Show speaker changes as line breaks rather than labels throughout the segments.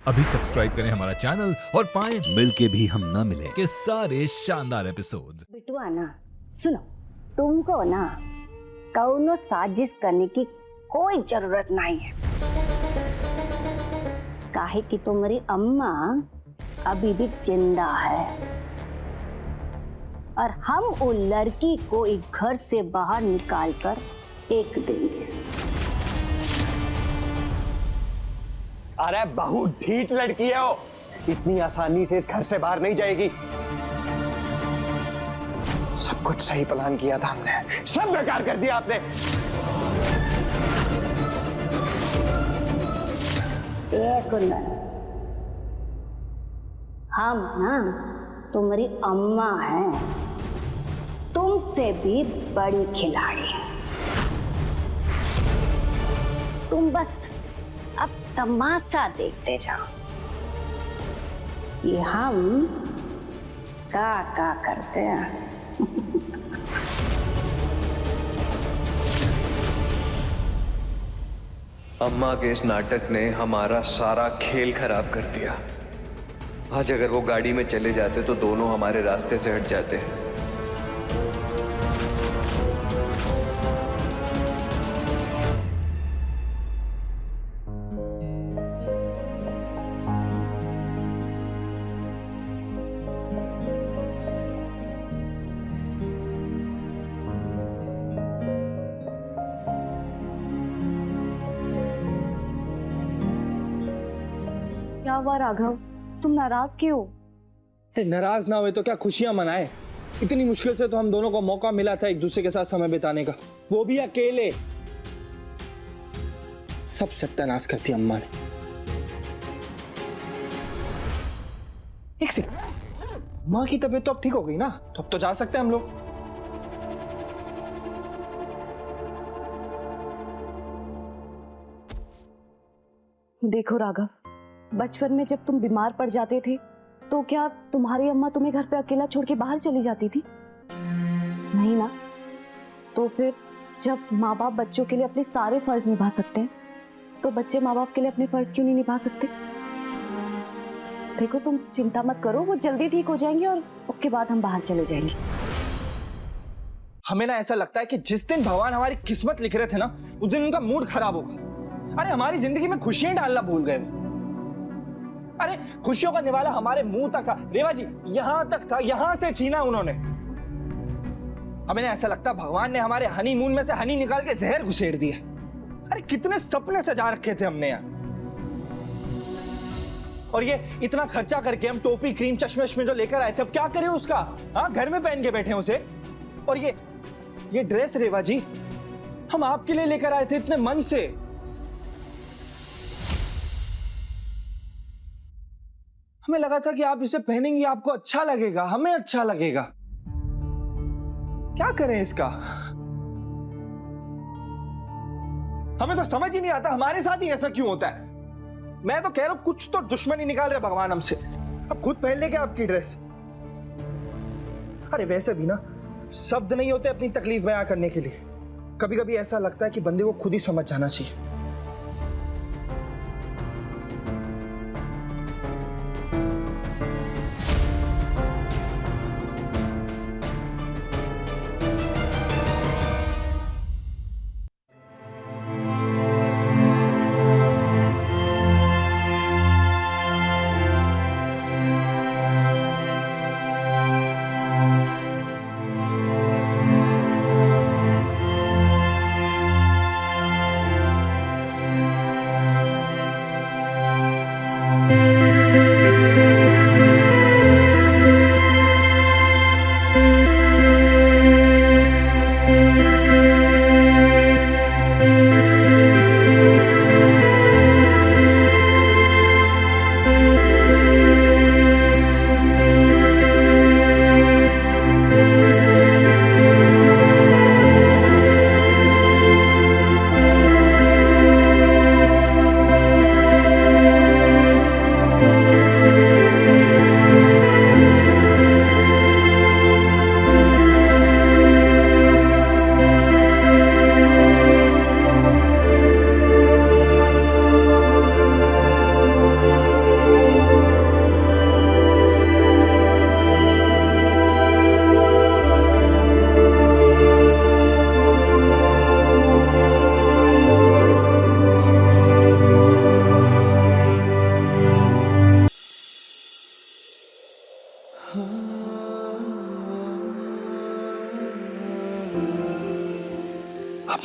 अभी सब्सक्राइब करें हमारा चैनल और पाएं
मिलके भी हम ना मिले
के सारे शानदार एपिसोड्स।
बिटुआ ना, सुनो, तुमको ना कौनो साजिश करने की कोई जरूरत नहीं है। काहे कि तुम्हारी अम्मा अभी भी जिंदा है और हम वो लड़की को एक घर से बाहर निकाल कर फेंक देंगे।
अरे बहुत ढीठ लड़की है वो, इतनी आसानी से इस घर से बाहर नहीं जाएगी। सब कुछ सही प्लान किया था हमने, सब बेकार कर दिया आपने।
एक कुंदन, हम ना तुम्हारी अम्मा हैं, तुमसे भी बड़ी खिलाड़ी। तुम बस अब तमाशा देखते जाओ कि हम का करते हैं।
अम्मा के इस नाटक ने हमारा सारा खेल खराब कर दिया। आज अगर वो गाड़ी में चले जाते तो दोनों हमारे रास्ते से हट जाते।
क्या हुआ राघव, तुम नाराज क्यों?
नाराज ना हुए तो क्या खुशियां मनाए। इतनी मुश्किल से तो हम दोनों को मौका मिला था एक दूसरे के साथ समय बिताने का, वो भी अकेले। सब सत्यानाश करती अम्मा ने। एक सेकंड, माँ की तबीयत तो अब ठीक हो गई ना, तो अब तो जा सकते हैं हम लोग।
देखो राघव, बचपन में जब तुम बीमार पड़ जाते थे तो क्या तुम्हारी अम्मा तुम्हें घर पे अकेला छोड़ के बाहर चली जाती थी? नहीं ना। तो फिर जब माँ बाप बच्चों के लिए अपने सारे फर्ज निभा सकते हैं तो बच्चे माँ बाप के लिए अपने फर्ज क्यों नहीं निभा सकते? देखो, तुम चिंता मत करो, वो जल्दी ठीक हो जाएंगे और उसके बाद हम बाहर चले जाएंगे।
हमें ना ऐसा लगता है कि जिस दिन भगवान हमारी किस्मत लिख रहे थे ना, उस दिन उनका मूड खराब होगा। अरे हमारी जिंदगी में खुशियां डालना भूल गए। अरे खुशियों का निवाला हमारे मुंह तक था, रेवा जी, यहां तक था, यहां से छीना उन्होंने। हमें ऐसा लगता भगवान ने हमारे हनीमून में से हनी निकाल के जहर घुसेड़ दिया। अरे कितने सपने सजा रखे थे हमने यार। और ये इतना खर्चा करके हम टोपी, क्रीम, चश्मे जो लेकर आए थे, अब क्या करें उसका? हाँ, घर में पहन के बैठे हैं उसे। और ये ड्रेस रेवा जी, हम आपके लिए लेकर आए थे इतने मन से। हमें लगा था कि आप इसे पहनेंगी, आपको अच्छा लगेगा, हमें अच्छा लगेगा। क्या करें इसका? हमें तो समझ ही नहीं आता हमारे साथ ही ऐसा क्यों होता है। मैं तो कह रहा हूं कुछ तो दुश्मनी निकाल रहे भगवान हमसे। अब खुद पहन ले क्या आपकी ड्रेस? अरे वैसे भी ना शब्द नहीं होते अपनी तकलीफ बयां करने के लिए। कभी कभी ऐसा लगता है कि बंदे को खुद ही समझ जाना चाहिए।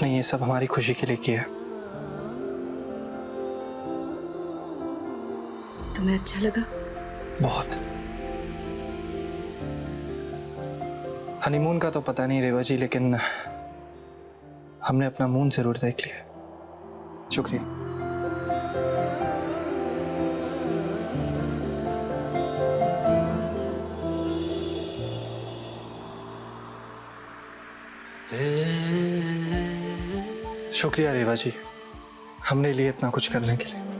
आपने ये सब हमारी खुशी के लिए किया।
तुम्हें अच्छा लगा?
बहुत। हनीमून का तो पता नहीं रेवा जी, लेकिन हमने अपना मून जरूर देख लिया। शुक्रिया। शुक्रिया रेवा जी, हमने लिए इतना कुछ करने के लिए।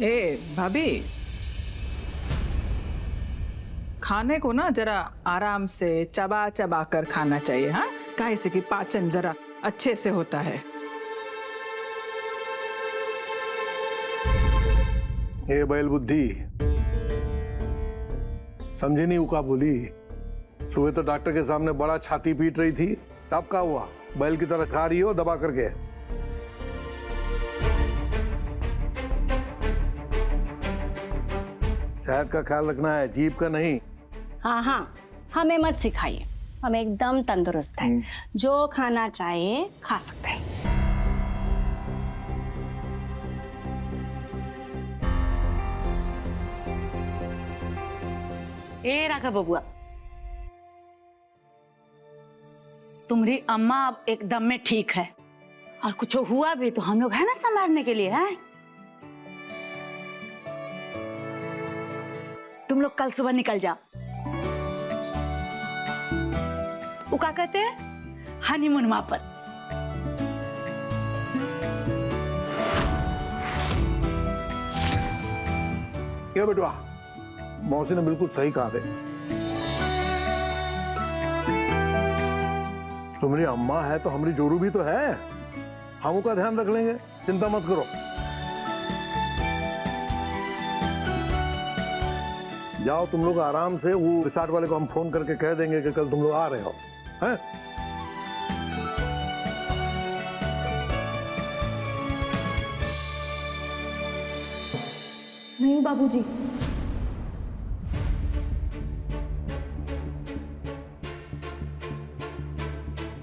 ए भाभी, खाने को ना जरा आराम से चबा चबा कर खाना चाहिए, हाँ, काहे से कि पाचन जरा अच्छे से होता है।
ए बैल बुद्धि, समझी नहीं उका बोली। सुबह तो डॉक्टर के सामने बड़ा छाती पीट रही थी, तब क्या हुआ? बैल की तरह खा रही हो दबा करके। सेहत का ख्याल रखना है, जीभ का नहीं।
हाँ हाँ, हमें मत सिखाइए, हम एकदम तंदुरुस्त हैं, जो खाना चाहे खा सकते हैं।
ए राघव बबुआ, तुम्हारी अम्मा अब एकदम में ठीक है, और कुछ हुआ भी तो हम लोग है ना संभालने के लिए, हैं? तुम लोग कल सुबह निकल जाओ। वो क्या कहते हैं, हनीमून वहां पर।
क्या बेटवा, मौसी ने बिल्कुल सही कहा थे। तुम्हारी अम्मा है तो हमारी जोरू भी तो है, हम उसका ध्यान रख लेंगे, चिंता मत करो। जाओ तुम लोग आराम से, वो रिसोर्ट वाले को हम फोन करके कह देंगे कि कल तुम लोग आ रहे हो, हैं?
नहीं बाबूजी,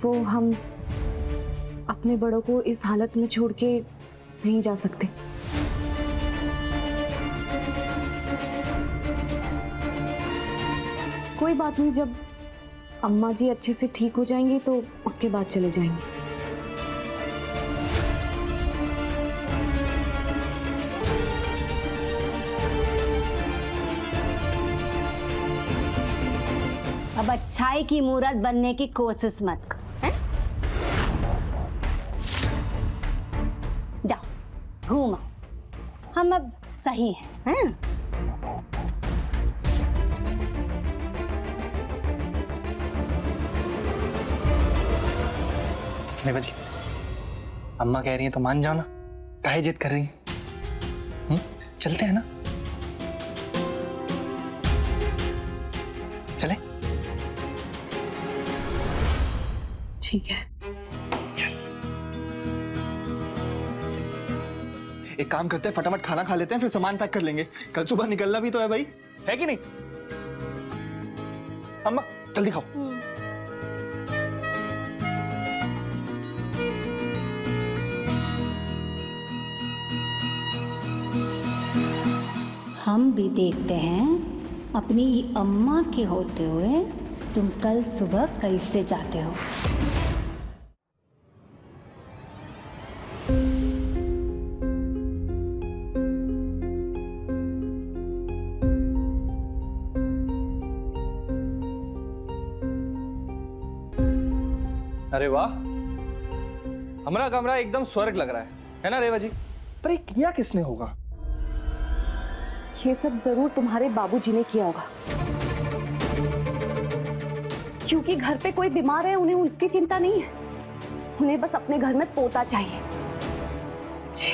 वो हम अपने बड़ों को इस हालत में छोड़ के नहीं जा सकते। कोई बात नहीं, जब अम्मा जी अच्छे से ठीक हो जाएंगी तो उसके बाद चले जाएंगे।
अब अच्छाई की मूरत बनने की कोशिश मत कर, हैं? जाओ घूमो, हम अब सही हैं, हैं?
रेवा जी, अम्मा कह रही है तो मान जाओ ना, काहे जिद कर रही हैं? चलते हैं ना, चले?
ठीक है।
एक काम करते हैं, फटाफट खाना खा लेते हैं, फिर सामान पैक कर लेंगे। कल सुबह निकलना भी तो है भाई, है कि नहीं? अम्मा जल्दी खाओ।
हम भी देखते हैं अपनी अम्मा के होते हुए तुम कल सुबह कैसे जाते हो।
अरे वाह, हमारा कमरा एकदम स्वर्ग लग रहा है ना रेवा जी? पर ये किया किसने होगा?
ये सब जरूर तुम्हारे बाबूजी ने किया होगा, क्योंकि घर पे कोई बीमार है उन्हें उसकी चिंता नहीं है, उन्हें बस अपने घर में पोता चाहिए। छी,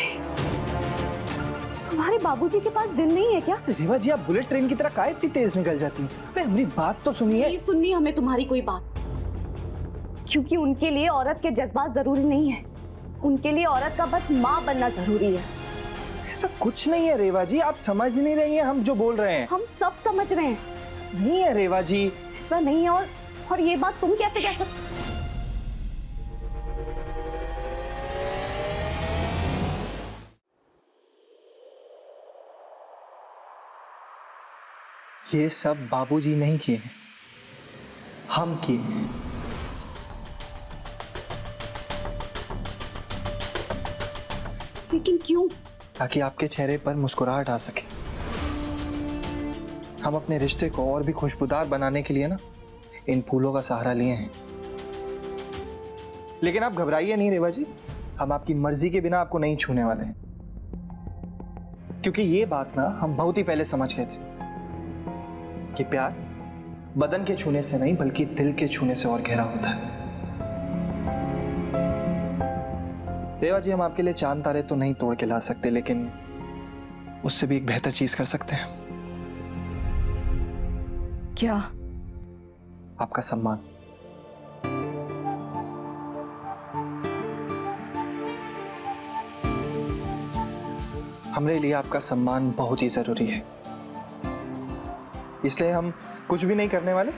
तुम्हारे बाबूजी के पास दिल नहीं है क्या?
रेवा जी, आप बुलेट ट्रेन की तरह काहे इतनी तेज निकल जाती हैं? अबे हमारी बात तो सुनिए।
नहीं सुननी हमें तुम्हारी कोई बात, क्योंकि उनके लिए औरत के जज्बात जरूरी नहीं है, उनके लिए औरत का बस माँ बनना जरूरी है।
ऐसा कुछ नहीं है रेवा जी, आप समझ नहीं रही हैं हम जो बोल रहे हैं।
हम सब समझ रहे हैं।
ऐसा नहीं है रेवा जी।
ऐसा नहीं है, और ये बात तुम कैसे कह सकते?
ये सब बाबूजी नहीं किए हैं, हम किए हैं।
लेकिन क्यों?
ताकि आपके चेहरे पर मुस्कुराहट आ सके। हम अपने रिश्ते को और भी खुशबूदार बनाने के लिए ना इन फूलों का सहारा लिए हैं। लेकिन आप घबराइए नहीं रेवा जी, हम आपकी मर्जी के बिना आपको नहीं छूने वाले हैं, क्योंकि ये बात ना हम बहुत ही पहले समझ गए थे कि प्यार बदन के छूने से नहीं बल्कि दिल के छूने से और गहरा होता है। रेवा जी, हम आपके लिए चांद तारे तो नहीं तोड़ के ला सकते, लेकिन उससे भी एक बेहतर चीज कर सकते हैं।
क्या?
आपका सम्मान। हमारे लिए आपका सम्मान बहुत ही जरूरी है, इसलिए हम कुछ भी नहीं करने वाले,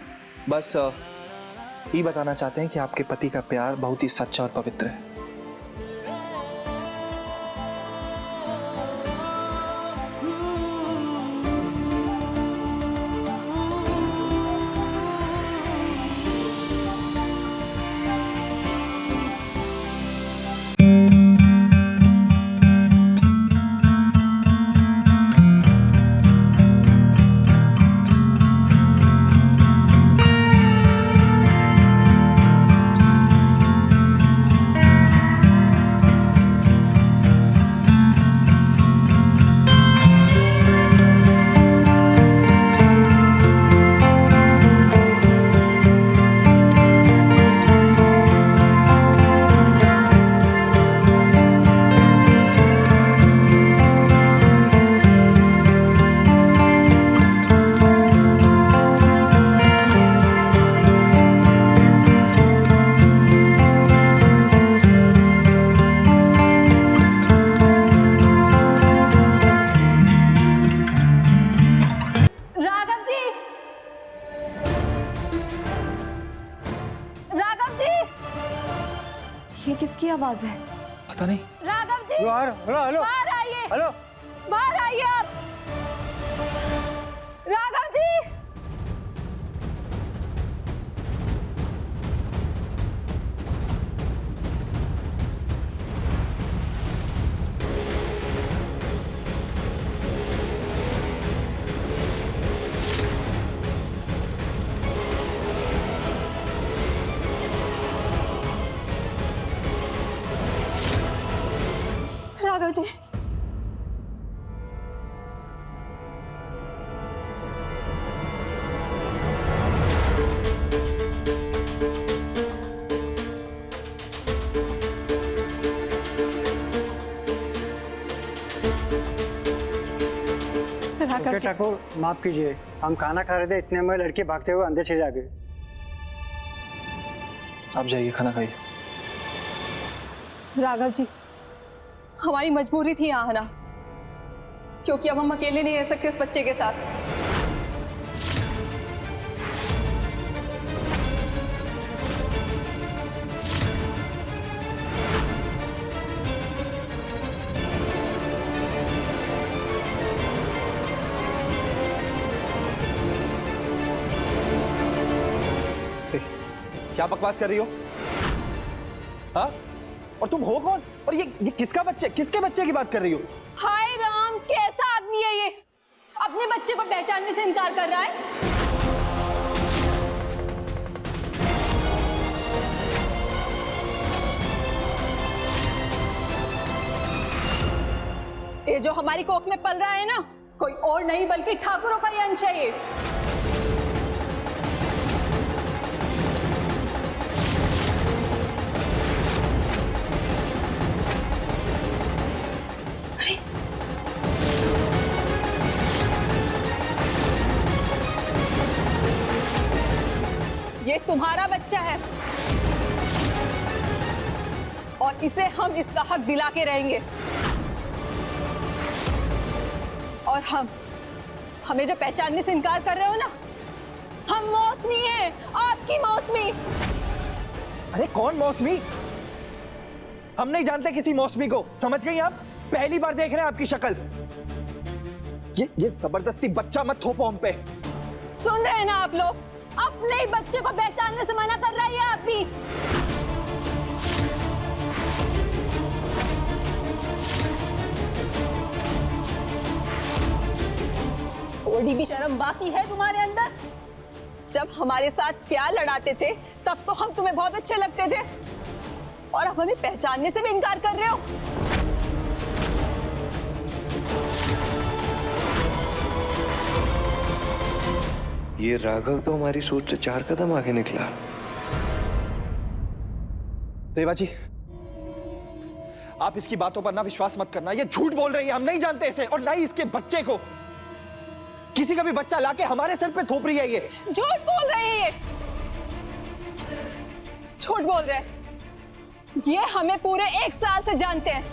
बस ये बताना चाहते हैं कि आपके पति का प्यार बहुत ही सच्चा और पवित्र है।
ये किसकी आवाज है?
पता नहीं।
राघव जी,
हेलो
बाहर आइए,
हेलो,
बाहर आइए आप। राघव जी, राघव जी, राघव जी,
ठाकुर माफ कीजिए, हम खाना खा रहे थे, इतने में लड़के भागते हुए अंदर चले गए।
आप जाइए, खाना खाइए।
राघव जी, हमारी मजबूरी थी यहाँ आना, क्योंकि अब हम अकेले नहीं रह सकते इस बच्चे के साथ।
क्या बकवास कर रही हो? हाँ? और तुम हो कौन? और ये किसका बच्चे, किसके बच्चे की बात कर रही हो?
हाय राम, कैसा आदमी है ये, अपने बच्चे को पहचानने से इनकार कर रहा है। ये जो हमारी कोख में पल रहा है ना, कोई और नहीं बल्कि ठाकुरों का ही अंश है ये। ये तुम्हारा बच्चा है और इसे हम इसका हक दिला के रहेंगे। और हमें जो पहचानने से इनकार कर रहे हो ना, हम मौसमी हैं, आपकी मौसमी।
अरे कौन मौसमी? हम नहीं जानते किसी मौसमी को, समझ गई आप? पहली बार देख रहे हैं आपकी शक्ल। ये जबरदस्ती बच्चा मत थोपो हम पे।
सुन रहे हैं ना आप लोग? अपने ही बच्चे को पहचानने से मना कर रहा है ये आदमी। थोड़ी भी शर्म बाकी है तुम्हारे अंदर? जब हमारे साथ प्यार लड़ाते थे तब तो हम तुम्हें बहुत अच्छे लगते थे और अब हमें पहचानने से भी इनकार कर रहे हो।
ये राघव तो हमारी सोच से 4 कदम आगे निकला।
रेवा जी, आप इसकी बातों पर ना विश्वास मत करना। ये झूठ बोल रही है, हम नहीं जानते इसे और ना ही इसके बच्चे को। किसी का भी बच्चा लाके हमारे सर पे थोप रही है ये।
झूठ बोल रहे हैं ये, झूठ बोल रहे हैं। ये हमें पूरे 1 साल से जानते हैं।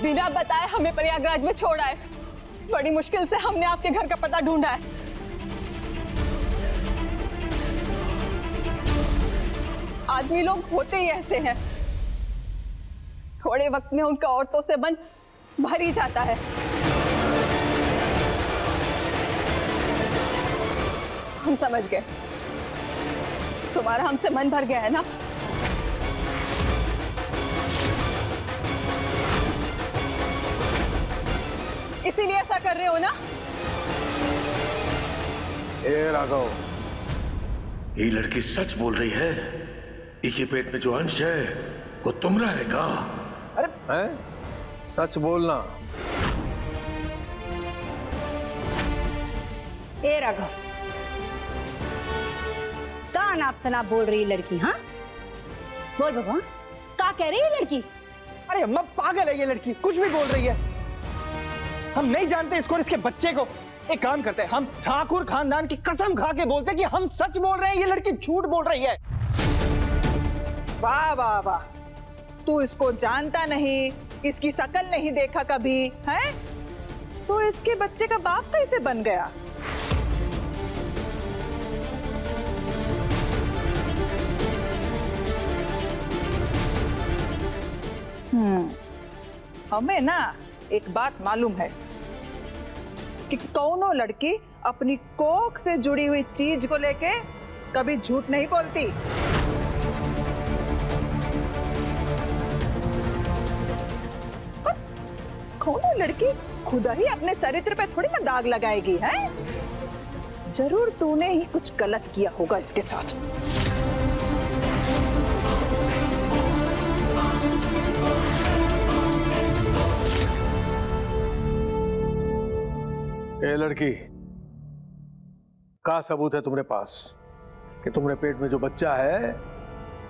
बिना बताए हमें प्रयागराज में छोड़ा है। बड़ी मुश्किल से हमने आपके घर का पता ढूंढा है। आदमी लोग होते ही ऐसे हैं, थोड़े वक्त में उनका औरतों से मन भर ही जाता है। हम समझ गए, तुम्हारा हमसे मन भर गया है ना? इसीलिए ऐसा कर रहे हो ना?
ए राघव,
ये लड़की सच बोल रही है। इके पेट में जो अंश है वो तुमरा है का?
अरे हैं? सच बोलना।
ए राघव, का नाप सनाप बोल रही लड़की? हाँ बोल भगवान, का कह रही है लड़की?
अरे अम्मा पागल है ये लड़की, कुछ भी बोल रही है। हम नहीं जानते इसको और इसके बच्चे को। एक काम करते हैं, हम ठाकुर खानदान की कसम खा के बोलते हैं कि हम सच बोल रहे हैं, ये लड़की झूठ बोल रही है।
वाह वाह वाह, तू इसको जानता नहीं, इसकी शकल नहीं देखा कभी है, तो इसके बच्चे का बाप कैसे बन गया? हमें ना एक बात मालूम है कि कौनो लड़की अपनी कोख से जुड़ी हुई चीज को लेके कभी झूठ नहीं बोलती। कौनो लड़की खुदा ही अपने चरित्र पे थोड़ी ना दाग लगाएगी है? जरूर तूने ही कुछ गलत किया होगा इसके साथ।
ए लड़की, का सबूत है तुम्हारे पास कि तुम्हारे पेट में जो बच्चा है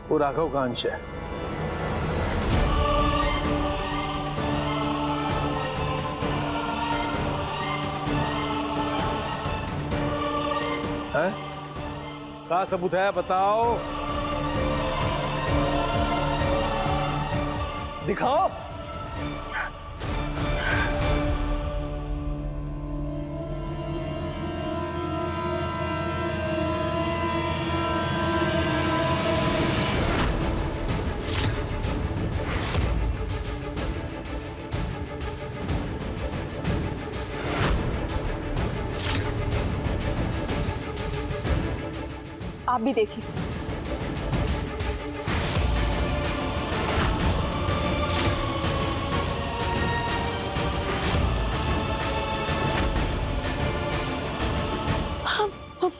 वो राघव का अंश है? हैं? का सबूत है, बताओ।
दिखाओ।
आप भी देखिए।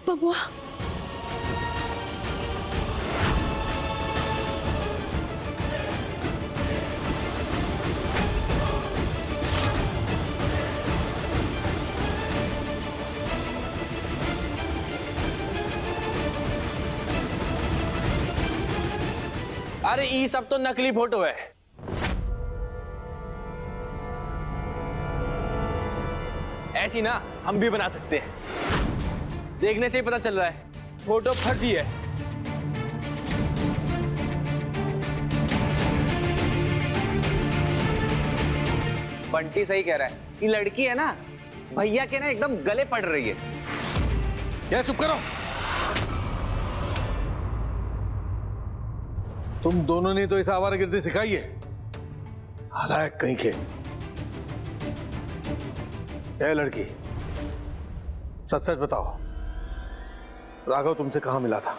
बबुआ,
अरे ये सब तो नकली फोटो है। ऐसी ना हम भी बना सकते हैं। देखने से ही पता चल रहा है फोटो फर्जी है। बंटी सही कह रहा है, ये लड़की है ना भैया के ना एकदम गले पड़ रही है।
क्या चुप करो। तुम दोनों ने तो इस आवारागर्दी सिखाई है, हालांकि कहीं के। ए लड़की, सच सच बताओ, राघव तुमसे कहां मिला था?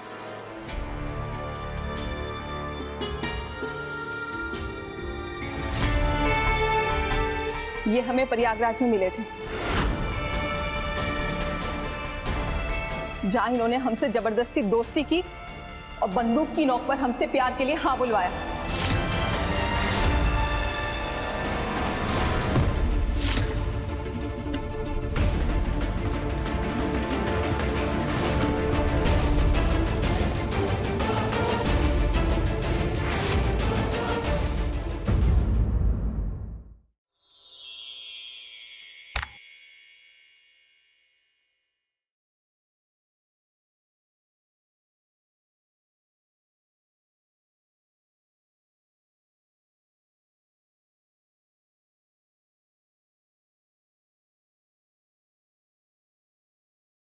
ये हमें प्रयागराज में मिले थे, जहां इन्होंने हमसे जबरदस्ती दोस्ती की और बंदूक की नोक पर हमसे प्यार के लिए हाँ बुलवाया।